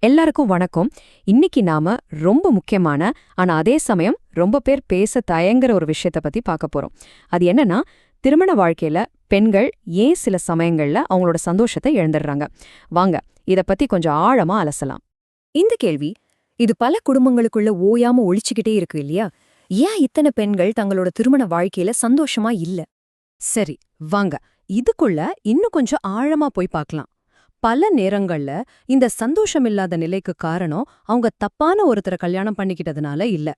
எல்லாருக்கும் வணக்கம். இன்னைக்கு நாம ரொம்ப முக்கியமான ஆனா அதே சமயம் ரொம்ப பேர் பேச தயங்குற ஒரு விஷயத்த பத்தி பார்க்க போறோம். அது என்னன்னா, திருமண வாழ்க்கையில பெண்கள் ஏன் சில சமயங்கள்ல அவங்களோட சந்தோஷத்தை இழந்துடுறாங்க. வாங்க இத பத்தி கொஞ்சம் ஆழமா அலசலாம். இந்த கேள்வி இது பல குடும்பங்களுக்குள்ள ஓயாம ஒழிச்சுக்கிட்டே இருக்கு இல்லையா? ஏன் இத்தனை பெண்கள் தங்களோட திருமண வாழ்க்கையில சந்தோஷமா இல்ல? சரி, வாங்க இதுக்குள்ள இன்னும் கொஞ்சம் ஆழமா போய் பார்க்கலாம். பல நேரங்கள்ல இந்த சந்தோஷமில்லாத நிலைக்கு காரணம் அவங்க தப்பான ஒருத்தரை கல்யாணம் பண்ணிக்கிட்டதுனால இல்ல.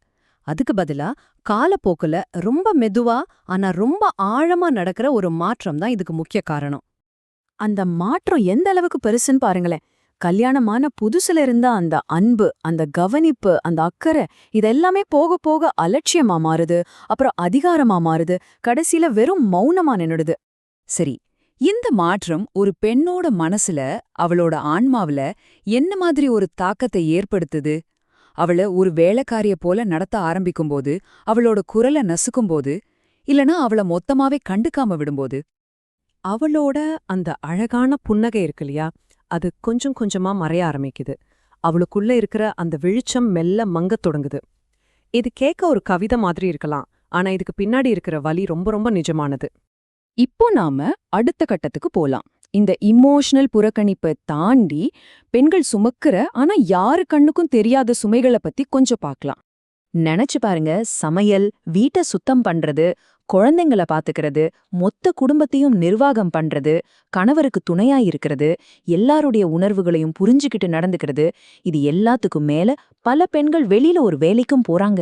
அதுக்கு பதிலா காலப்போக்குல ரொம்ப மெதுவா ஆனா ரொம்ப ஆழமா நடக்கிற ஒரு மாற்றம் தான் இதுக்கு முக்கிய காரணம். அந்த மாற்றம் எந்த அளவுக்கு பெருசுன்னு பாருங்களேன். கல்யாணமான புதுசுல இருந்த அந்த அன்பு, அந்த கவனிப்பு, அந்த அக்கறை இதெல்லாமே போக போக அலட்சியமா மாறுது. அப்புறம் அதிகாரமா மாறுது. கடைசியில வெறும் மௌனமா நின்னுடுது. சரி, இந்த மாற்றம் ஒரு பெண்ணோட மனசுல, அவளோட ஆன்மாவுல என்ன மாதிரி ஒரு தாக்கத்தை ஏற்படுத்துது? அவள ஒரு வேலைக்காரிய போல நடத்த ஆரம்பிக்கும்போது, அவளோட குரல நசுக்கும்போது, இல்லனா அவள மொத்தமாவே கண்டுக்காம விடும்போது? அவளோட அந்த அழகான புன்னகை இருக்கு இல்லையா, அது கொஞ்சம் கொஞ்சமா மறைய ஆரம்பிக்குது. அவளுக்குள்ள இருக்கிற அந்த வெளிச்சம் மெல்ல மங்கத் தொடங்குது. இது கேட்க ஒரு கவிதை மாதிரி இருக்கலாம், ஆனா இதுக்கு பின்னாடி இருக்கிற வலி ரொம்ப ரொம்ப நிஜமானது. இப்போ நாம அடுத்த கட்டத்துக்கு போலாம். இந்த இமோஷனல் புறக்கணிப்பை தாண்டி பெண்கள் சுமக்கிற ஆனா யாரு கண்ணுக்கும் தெரியாத சுமைகளை பத்தி கொஞ்சம் பார்க்கலாம். நினைச்சு பாருங்க, சமையல், வீட்டை சுத்தம் பண்றது, குழந்தைங்கள பாத்துக்கிறது, மொத்த குடும்பத்தையும் நிர்வாகம் பண்றது, கணவருக்கு துணையா இருக்கிறது, எல்லாருடைய உணர்வுகளையும் புரிஞ்சுக்கிட்டு நடந்துக்கிறது, இது எல்லாத்துக்கும் மேல பல பெண்கள் வெளியில ஒரு வேலைக்கும் போறாங்க.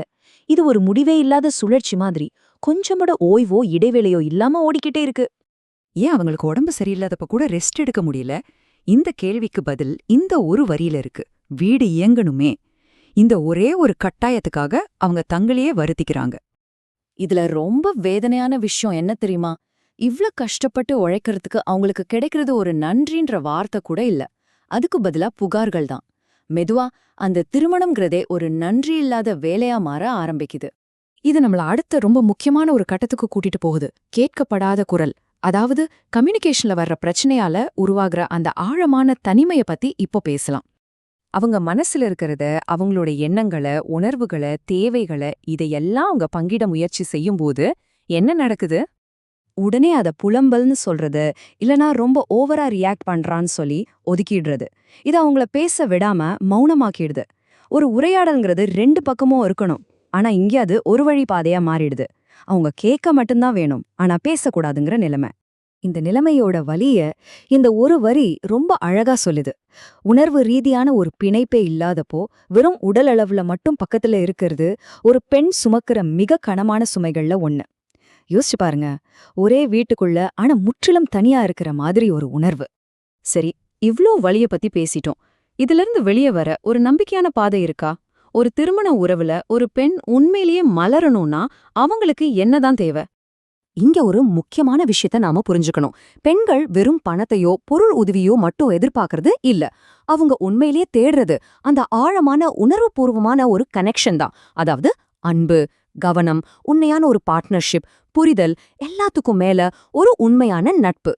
இது ஒரு முடிவே இல்லாத சுழற்சி மாதிரி, கொஞ்சமோட ஓய்வோ இடைவேளையோ இல்லாம ஓடிக்கிட்டே இருக்கு. ஏன் அவங்களுக்கு உடம்பு சரியில்லாதப்ப கூட ரெஸ்ட் எடுக்க முடியல? இந்த கேள்விக்கு பதில் இந்த ஒரு வரியில இருக்கு: வீடு இயங்கணுமே. இந்த ஒரே ஒரு கட்டாயத்துக்காக அவங்க தங்களையே வருத்திக்கிறாங்க. இதுல ரொம்ப வேதனையான விஷயம் என்ன தெரியுமா? இவ்ளோ கஷ்டப்பட்டு உழைக்கிறதுக்கு அவங்களுக்கு கிடைக்கிறது ஒரு நன்றின்ற வார்த்தை கூட இல்ல. அதுக்கு பதிலா புகார்கள் தான். மெதுவா அந்த திருமணம்ங்கிறதே ஒரு நன்றி இல்லாத வேலையா மாற ஆரம்பிக்குது. இது நம்மள அடுத்த ரொம்ப முக்கியமான ஒரு கட்டத்துக்கு கூட்டிட்டு போகுது. கேட்கப்படாத குரல், அதாவது கம்யூனிகேஷன்ல வர்ற பிரச்சனையால உருவாகிற அந்த ஆழமான தனிமைய பத்தி இப்போ பேசலாம். அவங்க மனசுல இருக்கிறத, அவங்களோட எண்ணங்களை, உணர்வுகளை, தேவைகளை இதையெல்லாம் அவங்க பங்கிட முயற்சி செய்யும்போது என்ன நடக்குது? உடனே அத புலம்பல்னு சொல்றது, இல்லனா ரொம்ப ஓவரா ரியாக்ட் பண்றான்னு சொல்லி ஒதுக்கிடுறது. இது அவங்கள பேச விடாம மௌனமாக்கிடுது. ஒரு உரையாடல்ங்கிறது ரெண்டு பக்கமும் இருக்கணும், ஆனா இங்க அது ஒரு வழி பாதையா மாறிடுது. அவங்க கேட்க மட்டும்தான் வேணும், ஆனா பேசக்கூடாதுங்கிற நிலைமை. இந்த நிலைமையோட வலிய இந்த ஒரு வரி ரொம்ப அழகா சொல்லுது. உணர்வு ரீதியான ஒரு பிணைப்பே இல்லாதப்போ வெறும் உடல் அளவுல மட்டும் பக்கத்துல இருக்கிறது ஒரு பெண் சுமக்கிற மிக கனமான சுமைகள்ல ஒண்ணு. யோசிச்சு பாருங்க, ஒரே வீட்டுக்குள்ள ஆனா முற்றிலும் தனியா இருக்கிற மாதிரி ஒரு உணர்வு. சரி, இவ்ளோ வலிய பத்தி பேசிட்டோம். இதுல இருந்து வெளியே வர ஒரு நம்பிக்கையான பாதை இருக்கா? ஒரு திருமண உறவுல ஒரு பெண் உண்மையிலேயே மலரணும்னா அவங்களுக்கு என்னதான் தேவை? இங்க ஒரு முக்கியமான விஷயத்த நாம புரிஞ்சுக்கணும். பெண்கள் வெறும் பணத்தையோ பொருள் உதவியோ மட்டும் எதிர்பார்க்கறது இல்ல. அவங்க உண்மையிலேயே தேடுறது அந்த ஆழமான உணர்வுபூர்வமான ஒரு கனெக்ஷன் தான். அதாவது அன்பு, கவனம், உண்மையான ஒரு பார்ட்னர்ஷிப், புரிதல், எல்லாத்துக்கும் மேல ஒரு உண்மையான நட்பு.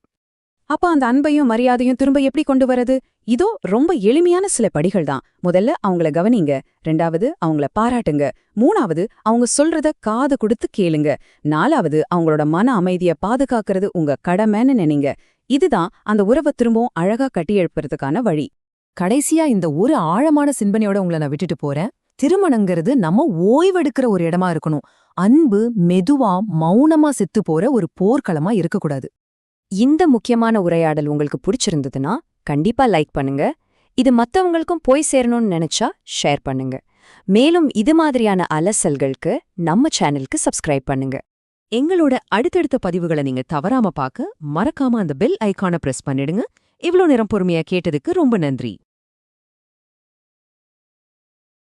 அப்ப அந்த அன்பையும் மரியாதையும் திரும்ப எப்படி கொண்டு வரது? இதோ ரொம்ப எளிமையான சில படிகள் தான். முதல்ல அவங்கள கவனிங்க. 2வது அவங்கள பாராட்டுங்க. 3வது அவங்க சொல்றத காது கொடுத்து கேளுங்க. 4வது அவங்களோட மன அமைதிய பாதுகாக்கிறது உங்க கடமைன்னு நினைங்க. இதுதான் அந்த உறவை திரும்பவும் அழகா கட்டி எழுப்புறதுக்கான வழி. கடைசியா இந்த ஒரு ஆழமான சிந்தனையோட உங்களை நான் விட்டுட்டு போறேன். திருமணங்கிறது நம்ம ஓய்வெடுக்கிற ஒரு இடமா இருக்கணும். அன்பு மெதுவா மௌனமா செத்து போற ஒரு போர்க்களமா இருக்கக்கூடாது. இந்த முக்கியமான உரையாடல் உங்களுக்கு பிடிச்சிருந்ததுன்னா கண்டிப்பா லைக் பண்ணுங்க. இது மத்தவங்களுக்கும் போய் சேரணும்னு நினைச்சா ஷேர் பண்ணுங்க. மேலும் இது மாதிரியான அலசல்களுக்கு நம்ம சேனலுக்கு சப்ஸ்கிரைப் பண்ணுங்க. எங்களோட அடுத்தடுத்த பதிவுகளை நீங்க தவறாம பார்க்க மறக்காம அந்த பெல் ஐகானை பிரஸ் பண்ணிடுங்க. இவ்ளோ நேரம் பொறுமையா கேட்டதுக்கு ரொம்ப நன்றி.